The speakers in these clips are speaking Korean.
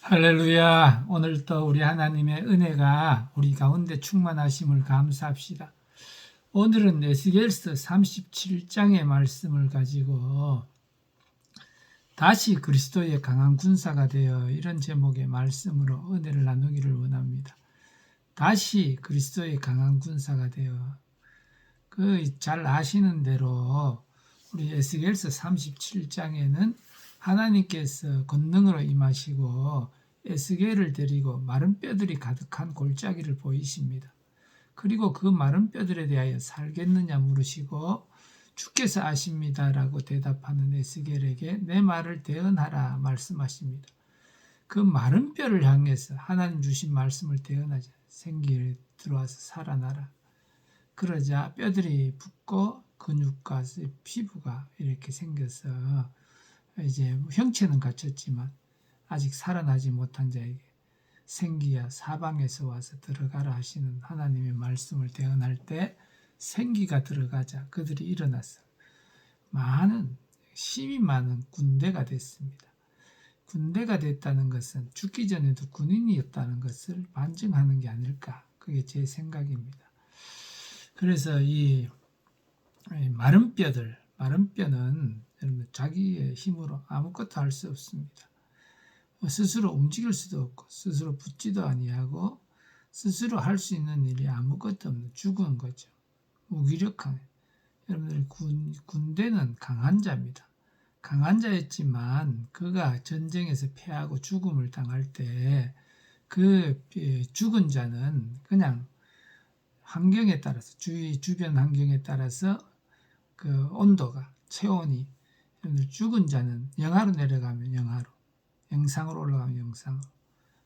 할렐루야. 오늘도 우리 하나님의 은혜가 우리 가운데 충만하심을 감사합시다. 오늘은 에스겔서 37장의 말씀을 가지고 다시 그리스도의 강한 군사가 되어 이런 제목의 말씀으로 은혜를 나누기를 원합니다. 다시 그리스도의 강한 군사가 되어 잘 아시는 대로 우리 에스겔서 37장에는 하나님께서 권능으로 임하시고 에스겔을 데리고 마른 뼈들이 가득한 골짜기를 보이십니다. 그리고 그 마른 뼈들에 대하여 살겠느냐 물으시고 주께서 아십니다라고 대답하는 에스겔에게 내 말을 대언하라 말씀하십니다. 그 마른 뼈를 향해서 하나님 주신 말씀을 대언하자. 생기를 들어와서 살아나라. 그러자 뼈들이 붙고 근육과 피부가 이렇게 생겨서 이제 형체는 갖췄지만 아직 살아나지 못한 자에게 생기야 사방에서 와서 들어가라 하시는 하나님의 말씀을 대언할 때 생기가 들어가자 그들이 일어났어. 힘이 많은 군대가 됐습니다. 군대가 됐다는 것은 죽기 전에도 군인이었다는 것을 반증하는 게 아닐까. 그게 제 생각입니다. 그래서 이 마른 뼈는 여러분 자기의 힘으로 아무것도 할 수 없습니다. 스스로 움직일 수도 없고 스스로 붙지도 아니하고 스스로 할 수 있는 일이 아무것도 없는 죽은 거죠. 무기력한. 여러분들 군대는 강한 자입니다. 강한 자였지만 그가 전쟁에서 패하고 죽음을 당할 때 그 죽은 자는 그냥 환경에 따라서 주변 환경에 따라서 그 온도가 체온이 죽은 자는 영하로 내려가면 영하로 영상으로 올라가면 영상으로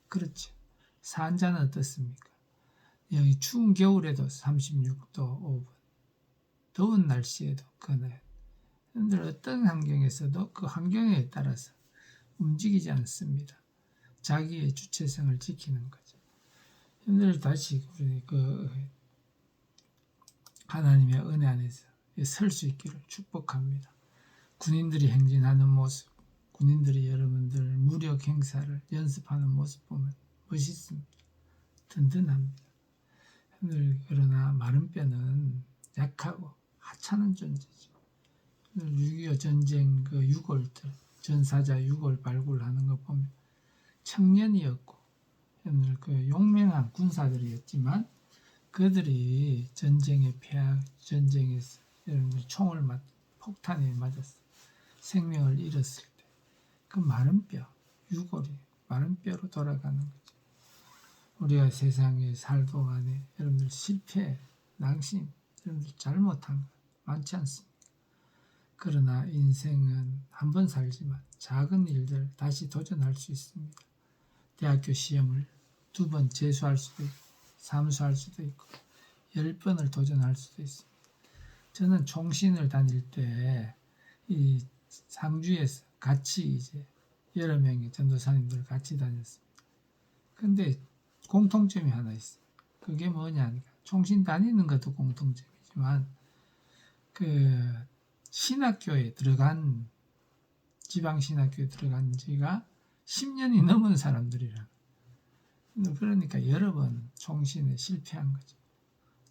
그렇죠. 산 자는 어떻습니까? 여기 추운 겨울에도 36도 5분 더운 날씨에도 그날 여러분들 어떤 환경에서도 그 환경에 따라서 움직이지 않습니다. 자기의 주체성을 지키는 거죠. 여러분들 다시 우리 하나님의 은혜 안에서 설 수 있기를 축복합니다. 군인들이 행진하는 모습, 군인들이 여러분들 무력 행사를 연습하는 모습 보면 멋있습니다. 든든합니다. 그러나 마른 뼈는 약하고 하찮은 존재죠. 6.25 전쟁 그 유골들, 전사자 유골 발굴하는 거 보면 청년이었고 그 용맹한 군사들이었지만 그들이 전쟁에서 여러분들 총을 폭탄에 맞았어. 생명을 잃었을 때 그 마른 뼈, 유골이 마른 뼈로 돌아가는 거죠. 우리가 세상에 살동안에 여러분들 실패, 낭심, 여러분들 잘못한 것 많지 않습니까? 그러나 인생은 한 번 살지만 작은 일들 다시 도전할 수 있습니다. 대학교 시험을 2번 재수할 수도 있고 삼수할 수도 있고 10번을 도전할 수도 있습니다. 저는 총신을 다닐 때 이 상주에서 같이 이제 여러 명의 전도사님들 같이 다녔습니다. 근데 공통점이 하나 있어요. 그게 뭐냐니까 총신 다니는 것도 공통점이지만 그 신학교에 들어간 지방 신학교에 들어간 지가 10년이 넘은 사람들이라. 그러니까 여러 번 총신에 실패한 거죠.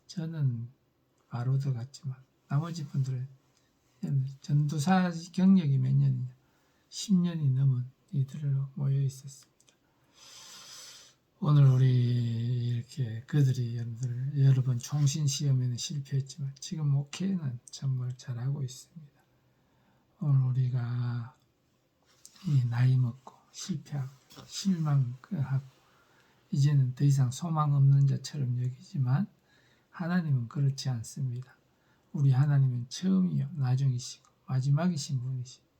저는 바로도 갔지만 나머지 분들은 전도사 경력이 몇 년이냐 10년이 넘은 이들로 모여 있었습니다. 오늘 우리 이렇게 그들이 여러 번 총신 시험에는 실패했지만 지금 목회는 정말 잘하고 있습니다. 오늘 우리가 이 나이 먹고 실패하고 실망하고 이제는 더 이상 소망 없는 자처럼 여기지만 하나님은 그렇지 않습니다. 우리 하나님은 처음이요 나중이시고 마지막이신 분이십니다.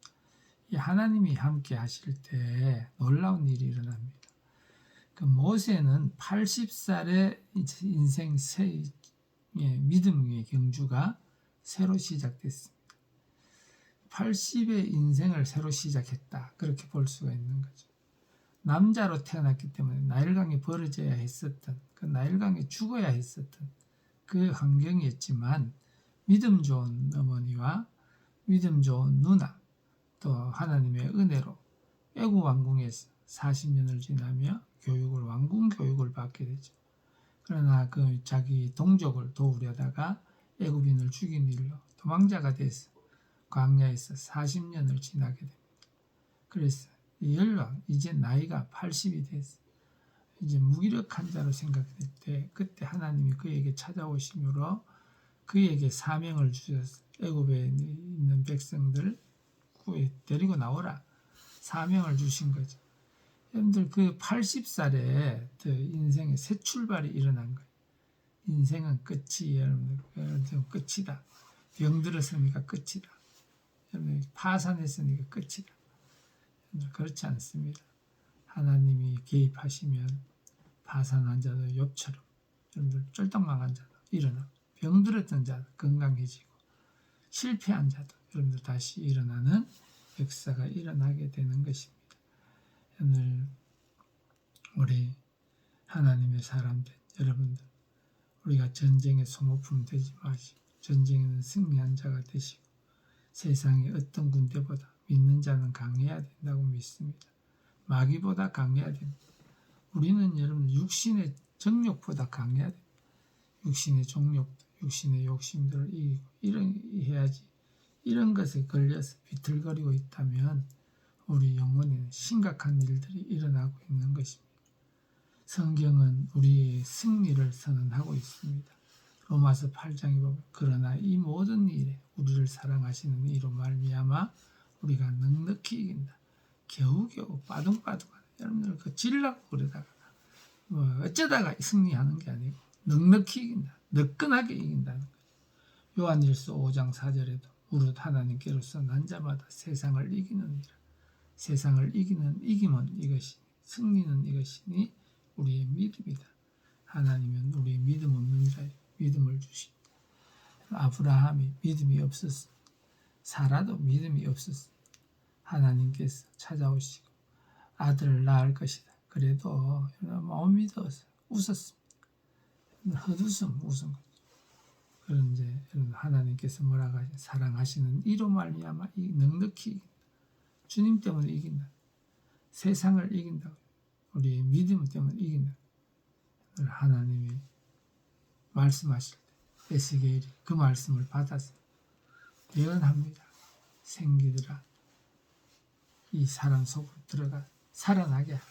이 하나님이 함께 하실 때 놀라운 일이 일어납니다. 그 모세는 80살의 인생 믿음의 경주가 새로 시작됐습니다. 80의 인생을 새로 시작했다. 그렇게 볼 수가 있는 거죠. 남자로 태어났기 때문에 나일강에 벌어져야 했었던 그 나일강에 죽어야 했었던 그 환경이었지만 믿음 좋은 어머니와 믿음 좋은 누나 또 하나님의 은혜로 애굽 왕궁에서 40년을 지나며 왕궁 교육을 받게 되죠. 그러나 그 자기 동족을 도우려다가 애굽인을 죽인 일로 도망자가 돼서 광야에서 40년을 지나게 됩니다. 그래서 이 열왕 이제 나이가 80이 됐어. 이제 무기력한 자로 생각될 때 그때 하나님이 그에게 찾아오심으로 그에게 사명을 주셔서 애굽에 있는 백성들 데리고 나오라 사명을 주신 거죠. 여러분들 그 80살에 그 인생의 새 출발이 일어난 거예요. 인생은 끝이 여러분들 끝이다. 병들었으니까 끝이다. 여러분 파산했으니까 끝이다. 그렇지 않습니다. 하나님이 개입하시면 파산한 자도 욥처럼 여러분들 쫄딱망한 자도 일어나 병들었던 자도 건강해지고 실패한 자도 여러분들 다시 일어나는 역사가 일어나게 되는 것입니다. 오늘 우리 하나님의 사람들 여러분들 우리가 전쟁의 소모품 되지 마시고 전쟁에는 승리한 자가 되시고 세상의 어떤 군대보다 믿는 자는 강해야 된다고 믿습니다. 마귀보다 강해야 됩니다. 우리는 여러분 육신의 정욕보다 강해야 됩니다. 육신의 정욕도 육신의 욕심들을 이기고 해야지. 이런 것에 걸려서 비틀거리고 있다면 우리 영혼에는 심각한 일들이 일어나고 있는 것입니다. 성경은 우리의 승리를 선언하고 있습니다. 로마서 8장에 보면 그러나 이 모든 일에 우리를 사랑하시는 이로 말미암아 우리가 넉넉히 이긴다. 겨우겨우 빠둥빠둥하다. 여러분들 그 질라고 그러다가 어쩌다가 승리하는 게 아니고 넉넉히 이긴다. 너끈하게 이긴다는 거죠. 요한일서 5장 4절에도 무릇 하나님께로서 난 자마다 세상을 이기느니라. 세상을 이기는 이김은 이것이니 승리는 이것이니 우리의 믿음이다. 하나님은 우리의 믿음 없는 자에 믿음을 주십니다. 아브라함이 믿음이 없었습니다. 사라도 믿음이 없었습니다. 하나님께서 찾아오시고 아들을 낳을 것이다. 그래도 못 믿어서 웃었습니다. 헛웃음 웃은 거죠. 그런데 하나님께서 뭐라고 하시냐 사랑하시는 이로 말미암아 넉넉히 이긴다. 주님 때문에 이긴다. 세상을 이긴다. 우리의 믿음 때문에 이긴다. 하나님이 말씀하실 때 에스겔이 그 말씀을 받아서 예언합니다. 생기들아 이 사람 속으로 들어가 살아나게 하라.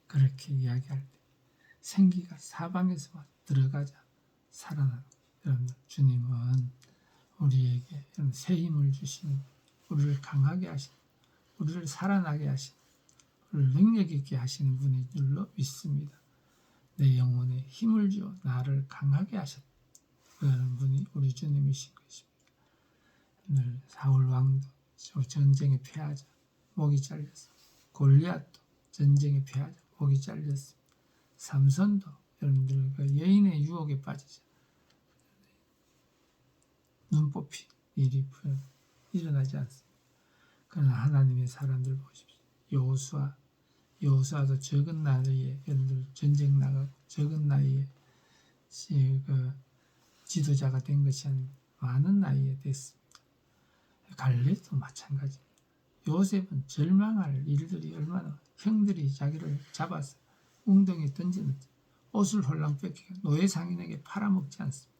그렇게 이야기할 때 생기가 사방에서 들어가자 살아나는 여러분 주님은 우리에게 새 힘을 주시는 우리를 강하게 하시는 우리를 살아나게 하시는 우리를 능력 있게 하시는 분인 줄로 믿습니다. 내 영혼에 힘을 주어 나를 강하게 하셨다. 그런 분이 우리 주님이신 것입니다. 오늘 사울 왕도 전쟁에 패하자 목이 잘렸습니다. 골리앗도 전쟁에 패하자 목이 잘렸습니다. 삼손도 여러분들 그 여인의 유혹에 빠지자 눈뽑히 일이 일어나지 않습니다. 그러나 하나님의 사람들 보십시오. 여호수아도 적은 나이에 여러분들 전쟁 나가고 적은 나이에 그 지도자가 된 것이 아니고 많은 나이에 됐습니다. 갈렙도 마찬가지입니다. 요셉은 절망할 일들이 얼마나 형들이 자기를 잡아서 웅덩이에 던지는지 옷을 홀랑 뺏기고 노예 상인에게 팔아먹지 않습니다.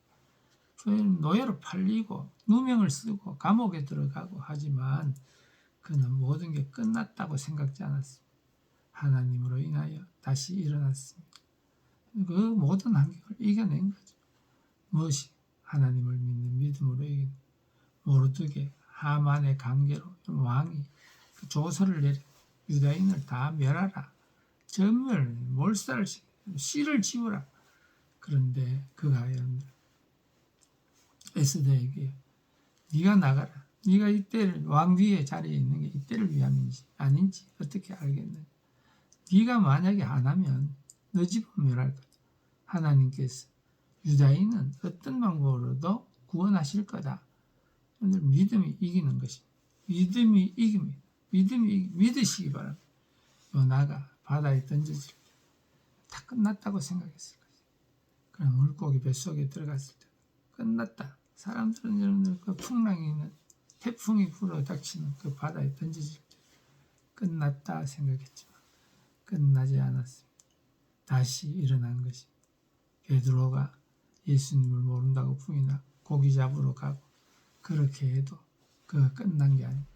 노예로 팔리고 누명을 쓰고 감옥에 들어가고 하지만 그는 모든 게 끝났다고 생각지 않았습니다. 하나님으로 인하여 다시 일어났습니다. 그 모든 환경을 이겨낸 거죠. 무엇이 하나님을 믿는 믿음으로 이긴 모르드게 하만의 관계로 왕이 그 조서를 내리고 유다인을 다 멸하라. 전멸 몰살을 씨를 지우라. 그런데 그가 여러분들 에스더에게 네가 나가라. 네가 이때를 왕 위에 자리에 있는 게 이때를 위함인지 아닌지 어떻게 알겠느냐. 네가 만약에 안 하면 너 집은 멸할 거다. 하나님께서 유다인은 어떤 방법으로도 구원하실 거다. 오늘 믿음이 이기는 것입니다. 믿음이 이깁니다. 믿으시기 바랍니다. 요나가 바다에 던져질 때 다 끝났다고 생각했을 거예요. 그럼 물고기 뱃속에 들어갔을 때 끝났다. 사람들은 여러분들 그 풍랑이 있는 태풍이 불어 닥치는 그 바다에 던져질 때 끝났다 생각했지만 끝나지 않았습니다. 다시 일어난 것입니다. 베드로가 예수님을 모른다고 부인하고 고기 잡으러 가고 그렇게 해도 그가 끝난 게 아닙니다.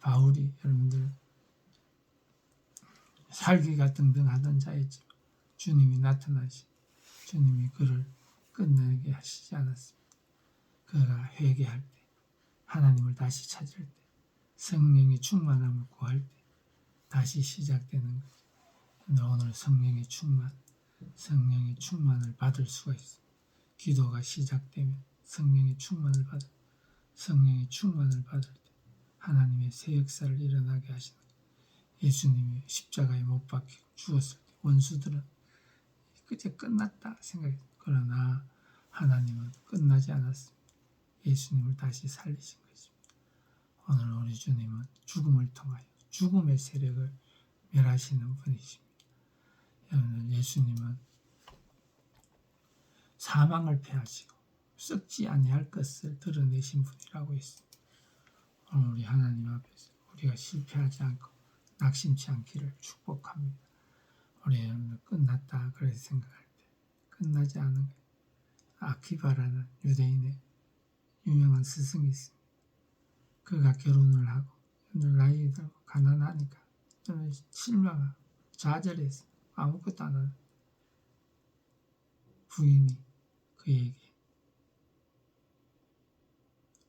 바울이 여러분들 살기가 등등하던 자였지만 주님이 나타나시 주님이 그를 끝내게 하시지 않았습니다. 그가 회개할 때 하나님을 다시 찾을 때 성령의 충만함을 구할 때 다시 시작되는 거죠. 오늘 성령의 충만을 받을 수가 있습니다. 기도가 시작되면 성령의 충만을 받을 때 하나님의 새 역사를 일어나게 하시는 거예요. 예수님이 십자가에 못 박히고 죽었을 때 원수들은 그제 끝났다 생각했어요. 그러나 하나님은 끝나지 않았습니다. 예수님을 다시 살리신 것입니다. 오늘 우리 주님은 죽음을 통하여 죽음의 세력을 멸하시는 분이십니다. 예수님은 사망을 패하시고 썩지 아니할 것을 드러내신 분이라고 했습니다. 오늘 우리 하나님 앞에서 우리가 실패하지 않고 낙심치 않기를 축복합니다. 우리 여러분들 끝났다 그렇게 생각할 때 끝나지 않은 거예요. 아키바라는 유대인의 유명한 스승이 있습니다. 그가 결혼을 하고 나이 들고 가난하니까 실망하고 좌절해서 아무것도 안 하는 부인이 그에게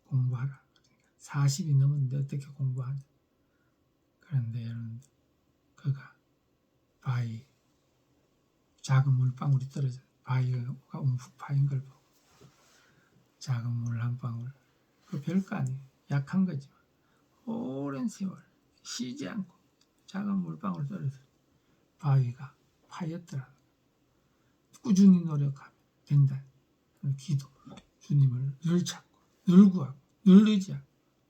공부하라. 40이 넘었는데 어떻게 공부하냐. 그런데 여러분들 그가 바위 작은 물방울이 떨어져 바위가 움푹 파인 걸 보고 작은 물 한 방울 그 별거 아니에요. 약한 거지만 오랜 세월 쉬지 않고 작은 물방울 떨어져 바위가 파였더라. 꾸준히 노력하면 된다. 기도 주님을 늘 찾고 늘 구하고 늘 의지하고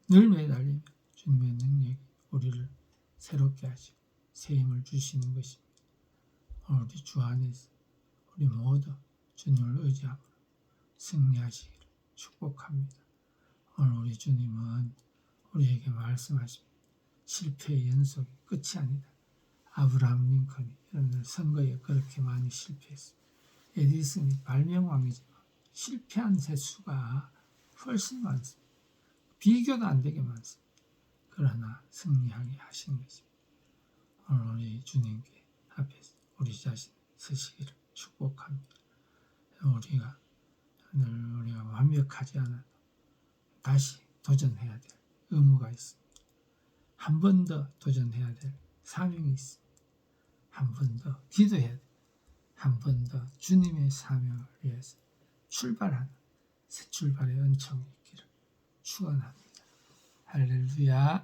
늘 매달리면 주님의 능력이 우리를 새롭게 하시고 새 힘을 주시는 것입니다. 오늘 우리 주 안에서 우리 모두 주님을 의지함으로 승리하시기를 축복합니다. 오늘 우리 주님은 우리에게 말씀하십니다. 실패의 연속이 끝이 아니다. 아브라함 링컨이 여러분들 선거에 그렇게 많이 실패했습니다. 에디슨이 발명왕이지만 실패한 횟수가 훨씬 많습니다. 비교도 안 되게 많습니다. 그러나 승리하게 하신 것입니다. 오늘 우리 주님께 앞에서 우리 자신 서시기를 축복합니다. 우리가 완벽하지 않아도 다시 도전해야 될 의무가 있습니다. 한 번 더 도전해야 될 사명이 있습니다. 한 번 더 기도해야 됩니다. 한 번 더 주님의 사명을 위해서 출발하는 새 출발의 은총이 있기를 축원합니다. 할렐루야.